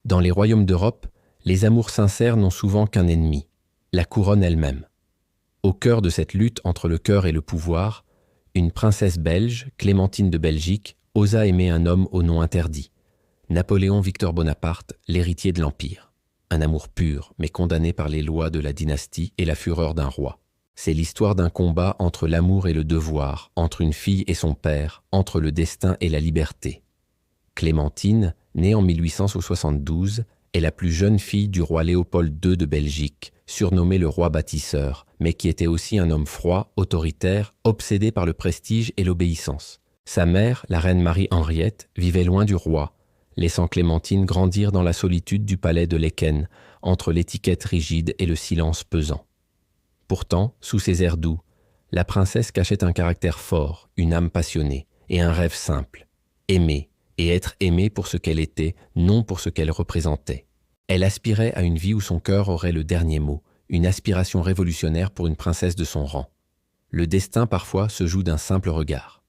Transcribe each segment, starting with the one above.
Dans les royaumes d'Europe, les amours sincères n'ont souvent qu'un ennemi, la couronne elle-même. Au cœur de cette lutte entre le cœur et le pouvoir, une princesse belge, Clémentine de Belgique, osa aimer un homme au nom interdit, Napoléon Victor Bonaparte, l'héritier de l'Empire. Un amour pur, mais condamné par les lois de la dynastie et la fureur d'un roi. C'est l'histoire d'un combat entre l'amour et le devoir, entre une fille et son père, entre le destin et la liberté. Clémentine, née en 1872, est la plus jeune fille du roi Léopold II de Belgique, surnommé le roi bâtisseur, mais qui était aussi un homme froid, autoritaire, obsédé par le prestige et l'obéissance. Sa mère, la reine Marie-Henriette, vivait loin du roi, laissant Clémentine grandir dans la solitude du palais de Laeken, entre l'étiquette rigide et le silence pesant. Pourtant, sous ses airs doux, la princesse cachait un caractère fort, une âme passionnée, et un rêve simple, aimer, et être aimée pour ce qu'elle était, non pour ce qu'elle représentait. Elle aspirait à une vie où son cœur aurait le dernier mot, une aspiration révolutionnaire pour une princesse de son rang. Le destin parfois se joue d'un simple regard.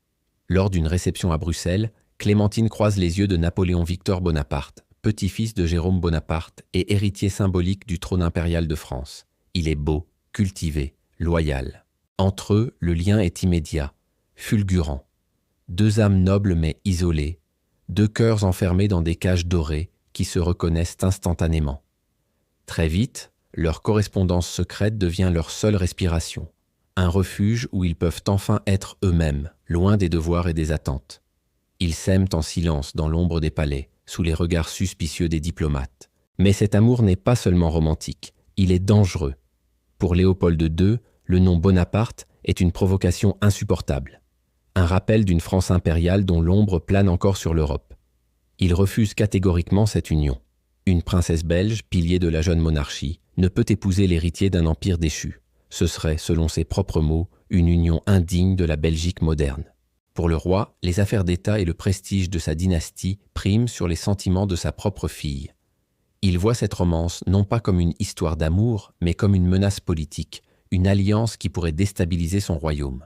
Lors d'une réception à Bruxelles, Clémentine croise les yeux de Napoléon Victor Bonaparte, petit-fils de Jérôme Bonaparte et héritier symbolique du trône impérial de France. Il est beau, cultivé, loyal. Entre eux, le lien est immédiat, fulgurant. Deux âmes nobles mais isolées, deux cœurs enfermés dans des cages dorées qui se reconnaissent instantanément. Très vite, leur correspondance secrète devient leur seule respiration, un refuge où ils peuvent enfin être eux-mêmes, loin des devoirs et des attentes. Ils s'aiment en silence dans l'ombre des palais, sous les regards suspicieux des diplomates. Mais cet amour n'est pas seulement romantique, il est dangereux. Pour Léopold II, le nom Bonaparte est une provocation insupportable. Un rappel d'une France impériale dont l'ombre plane encore sur l'Europe. Il refuse catégoriquement cette union. Une princesse belge, pilier de la jeune monarchie, ne peut épouser l'héritier d'un empire déchu. Ce serait, selon ses propres mots, une union indigne de la Belgique moderne. Pour le roi, les affaires d'État et le prestige de sa dynastie priment sur les sentiments de sa propre fille. Il voit cette romance non pas comme une histoire d'amour, mais comme une menace politique, une alliance qui pourrait déstabiliser son royaume.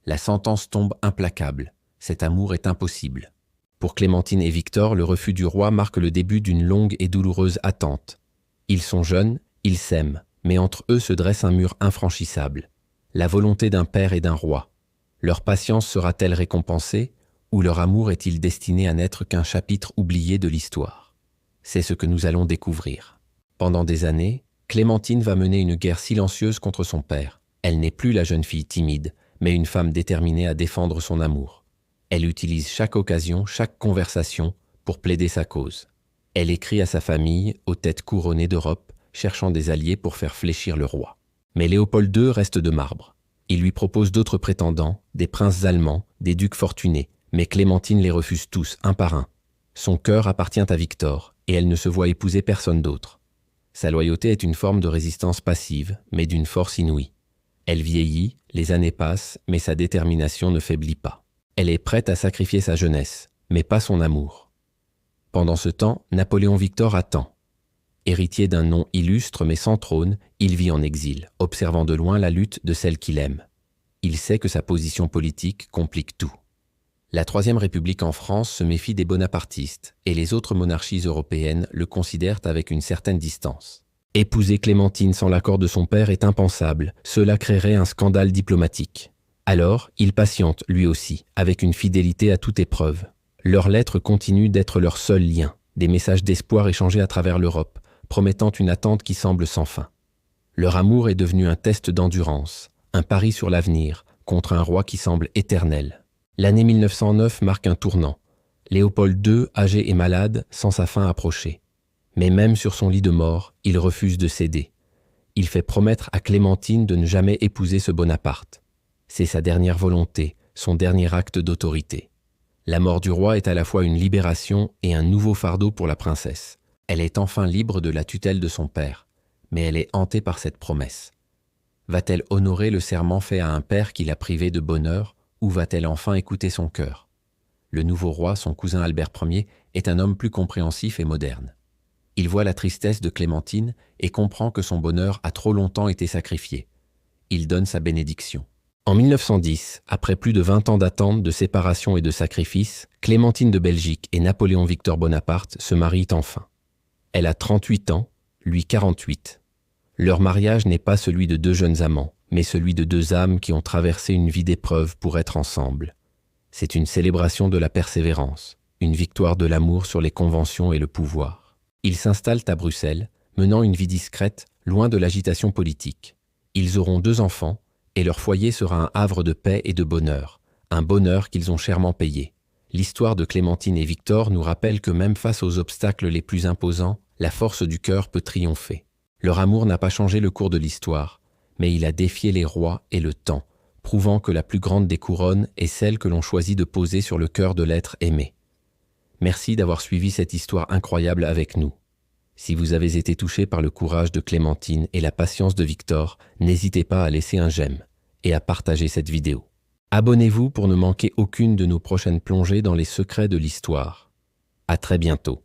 La sentence tombe implacable, cet amour est impossible. Pour Clémentine et Victor, le refus du roi marque le début d'une longue et douloureuse attente. Ils sont jeunes, ils s'aiment, mais entre eux se dresse un mur infranchissable. La volonté d'un père et d'un roi. Leur patience sera-t-elle récompensée, ou leur amour est-il destiné à n'être qu'un chapitre oublié de l'histoire? C'est ce que nous allons découvrir. Pendant des années, Clémentine va mener une guerre silencieuse contre son père. Elle n'est plus la jeune fille timide, mais une femme déterminée à défendre son amour. Elle utilise chaque occasion, chaque conversation pour plaider sa cause. Elle écrit à sa famille, aux têtes couronnées d'Europe, cherchant des alliés pour faire fléchir le roi. Mais Léopold II reste de marbre. Il lui propose d'autres prétendants, des princes allemands, des ducs fortunés, mais Clémentine les refuse tous, un par un. Son cœur appartient à Victor, et elle ne se voit épouser personne d'autre. Sa loyauté est une forme de résistance passive, mais d'une force inouïe. Elle vieillit, les années passent, mais sa détermination ne faiblit pas. Elle est prête à sacrifier sa jeunesse, mais pas son amour. Pendant ce temps, Napoléon Victor attend. Héritier d'un nom illustre mais sans trône, il vit en exil, observant de loin la lutte de celle qu'il aime. Il sait que sa position politique complique tout. La Troisième République en France se méfie des bonapartistes, et les autres monarchies européennes le considèrent avec une certaine distance. Épouser Clémentine sans l'accord de son père est impensable, cela créerait un scandale diplomatique. Alors, il patiente, lui aussi, avec une fidélité à toute épreuve. Leurs lettres continuent d'être leur seul lien, des messages d'espoir échangés à travers l'Europe, promettant une attente qui semble sans fin. Leur amour est devenu un test d'endurance, un pari sur l'avenir, contre un roi qui semble éternel. L'année 1909 marque un tournant. Léopold II, âgé et malade, sent sa fin approcher. Mais même sur son lit de mort, il refuse de céder. Il fait promettre à Clémentine de ne jamais épouser ce Bonaparte. C'est sa dernière volonté, son dernier acte d'autorité. La mort du roi est à la fois une libération et un nouveau fardeau pour la princesse. Elle est enfin libre de la tutelle de son père, mais elle est hantée par cette promesse. Va-t-elle honorer le serment fait à un père qui l'a privée de bonheur, ou va-t-elle enfin écouter son cœur? Le nouveau roi, son cousin Albert Ier, est un homme plus compréhensif et moderne. Il voit la tristesse de Clémentine et comprend que son bonheur a trop longtemps été sacrifié. Il donne sa bénédiction. En 1910, après plus de 20 ans d'attente, de séparation et de sacrifice, Clémentine de Belgique et Napoléon Victor Bonaparte se marient enfin. Elle a 38 ans, lui 48. Leur mariage n'est pas celui de deux jeunes amants, mais celui de deux âmes qui ont traversé une vie d'épreuves pour être ensemble. C'est une célébration de la persévérance, une victoire de l'amour sur les conventions et le pouvoir. Ils s'installent à Bruxelles, menant une vie discrète, loin de l'agitation politique. Ils auront 2 enfants, et leur foyer sera un havre de paix et de bonheur, un bonheur qu'ils ont chèrement payé. L'histoire de Clémentine et Victor nous rappelle que même face aux obstacles les plus imposants, la force du cœur peut triompher. Leur amour n'a pas changé le cours de l'histoire, mais il a défié les rois et le temps, prouvant que la plus grande des couronnes est celle que l'on choisit de poser sur le cœur de l'être aimé. Merci d'avoir suivi cette histoire incroyable avec nous. Si vous avez été touché par le courage de Clémentine et la patience de Victor, n'hésitez pas à laisser un j'aime et à partager cette vidéo. Abonnez-vous pour ne manquer aucune de nos prochaines plongées dans les secrets de l'histoire. À très bientôt.